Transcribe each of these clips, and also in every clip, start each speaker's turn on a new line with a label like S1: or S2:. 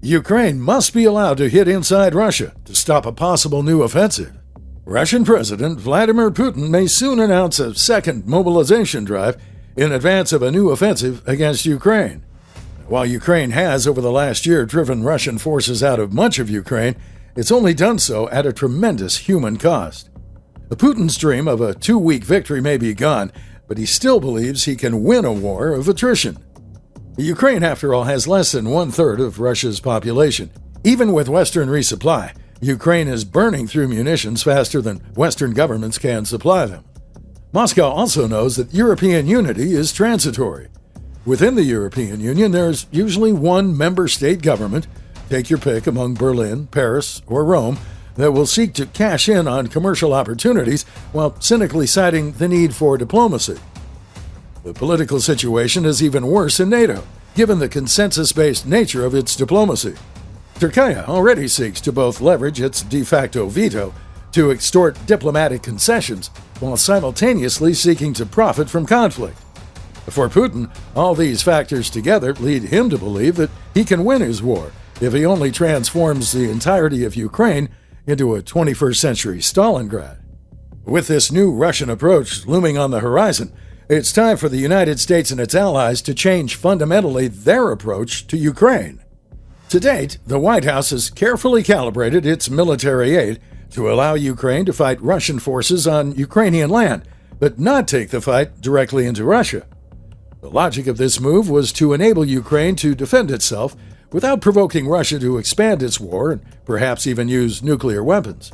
S1: Ukraine must be allowed to hit inside Russia to stop a possible new offensive. Russian President Vladimir Putin may soon announce a second mobilization drive in advance of a new offensive against Ukraine. While Ukraine has, over the last year, driven Russian forces out of much of Ukraine, it's only done so at a tremendous human cost. Putin's dream of a 2-week victory may be gone, but he still believes he can win a war of attrition. Ukraine, after all, has less than 1/3 of Russia's population. Even with Western resupply, Ukraine is burning through munitions faster than Western governments can supply them. Moscow also knows that European unity is transitory. Within the European Union, there's usually one member state government, take your pick among Berlin, Paris, or Rome, that will seek to cash in on commercial opportunities while cynically citing the need for diplomacy. The political situation is even worse in NATO, given the consensus-based nature of its diplomacy. Turkey already seeks to both leverage its de facto veto to extort diplomatic concessions while simultaneously seeking to profit from conflict. For Putin, all these factors together lead him to believe that he can win his war if he only transforms the entirety of Ukraine into a 21st century Stalingrad. With this new Russian approach looming on the horizon, it's time for the United States and its allies to change fundamentally their approach to Ukraine. To date, the White House has carefully calibrated its military aid to allow Ukraine to fight Russian forces on Ukrainian land, but not take the fight directly into Russia. The logic of this move was to enable Ukraine to defend itself without provoking Russia to expand its war and perhaps even use nuclear weapons.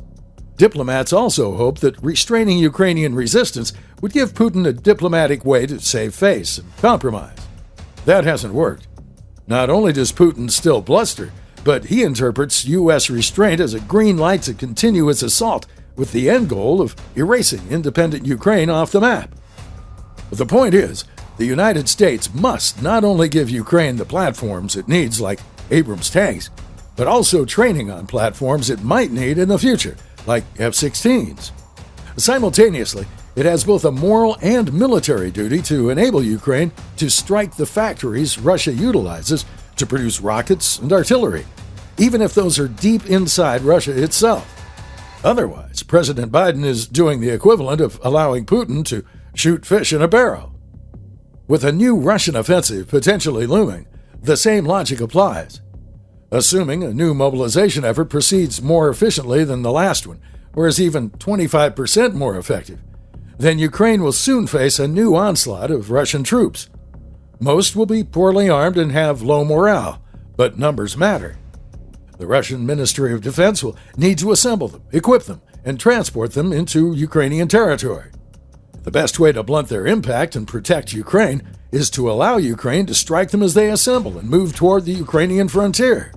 S1: Diplomats also hope that restraining Ukrainian resistance would give Putin a diplomatic way to save face and compromise. That hasn't worked. Not only does Putin still bluster, but he interprets U.S. restraint as a green light to continue its assault with the end goal of erasing independent Ukraine off the map. But the point is, the United States must not only give Ukraine the platforms it needs, like Abrams tanks, but also training on platforms it might need in the future, like F-16s. Simultaneously, it has both a moral and military duty to enable Ukraine to strike the factories Russia utilizes to produce rockets and artillery, even if those are deep inside Russia itself. Otherwise, President Biden is doing the equivalent of allowing Putin to shoot fish in a barrel. With a new Russian offensive potentially looming, the same logic applies. Assuming a new mobilization effort proceeds more efficiently than the last one, or is even 25% more effective, then Ukraine will soon face a new onslaught of Russian troops. Most will be poorly armed and have low morale, but numbers matter. The Russian Ministry of Defense will need to assemble them, equip them, and transport them into Ukrainian territory. The best way to blunt their impact and protect Ukraine is to allow Ukraine to strike them as they assemble and move toward the Ukrainian frontier.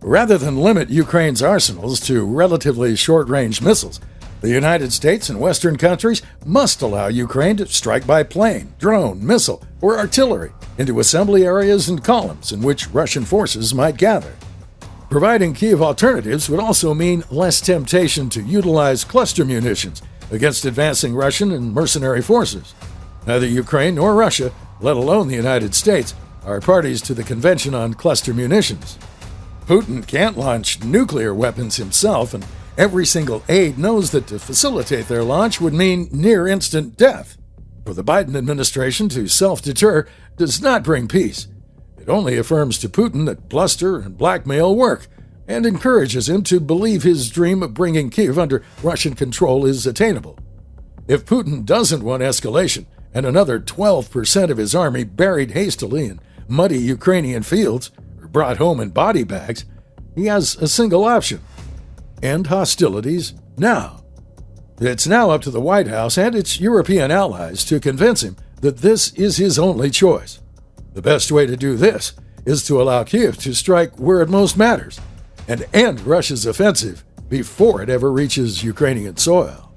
S1: Rather than limit Ukraine's arsenals to relatively short-range missiles, the United States and Western countries must allow Ukraine to strike by plane, drone, missile, or artillery into assembly areas and columns in which Russian forces might gather. Providing Kyiv alternatives would also mean less temptation to utilize cluster munitions against advancing Russian and mercenary forces. Neither Ukraine nor Russia, let alone the United States, are parties to the Convention on Cluster Munitions. Putin can't launch nuclear weapons himself, and every single aide knows that to facilitate their launch would mean near-instant death. For the Biden administration to self-deter does not bring peace. It only affirms to Putin that bluster and blackmail work, and encourages him to believe his dream of bringing Kyiv under Russian control is attainable. If Putin doesn't want escalation and another 12% of his army buried hastily in muddy Ukrainian fields, brought home in body bags, he has a single option: end hostilities now. It's now up to the White House and its European allies to convince him that this is his only choice. The best way to do this is to allow Kyiv to strike where it most matters and end Russia's offensive before it ever reaches Ukrainian soil.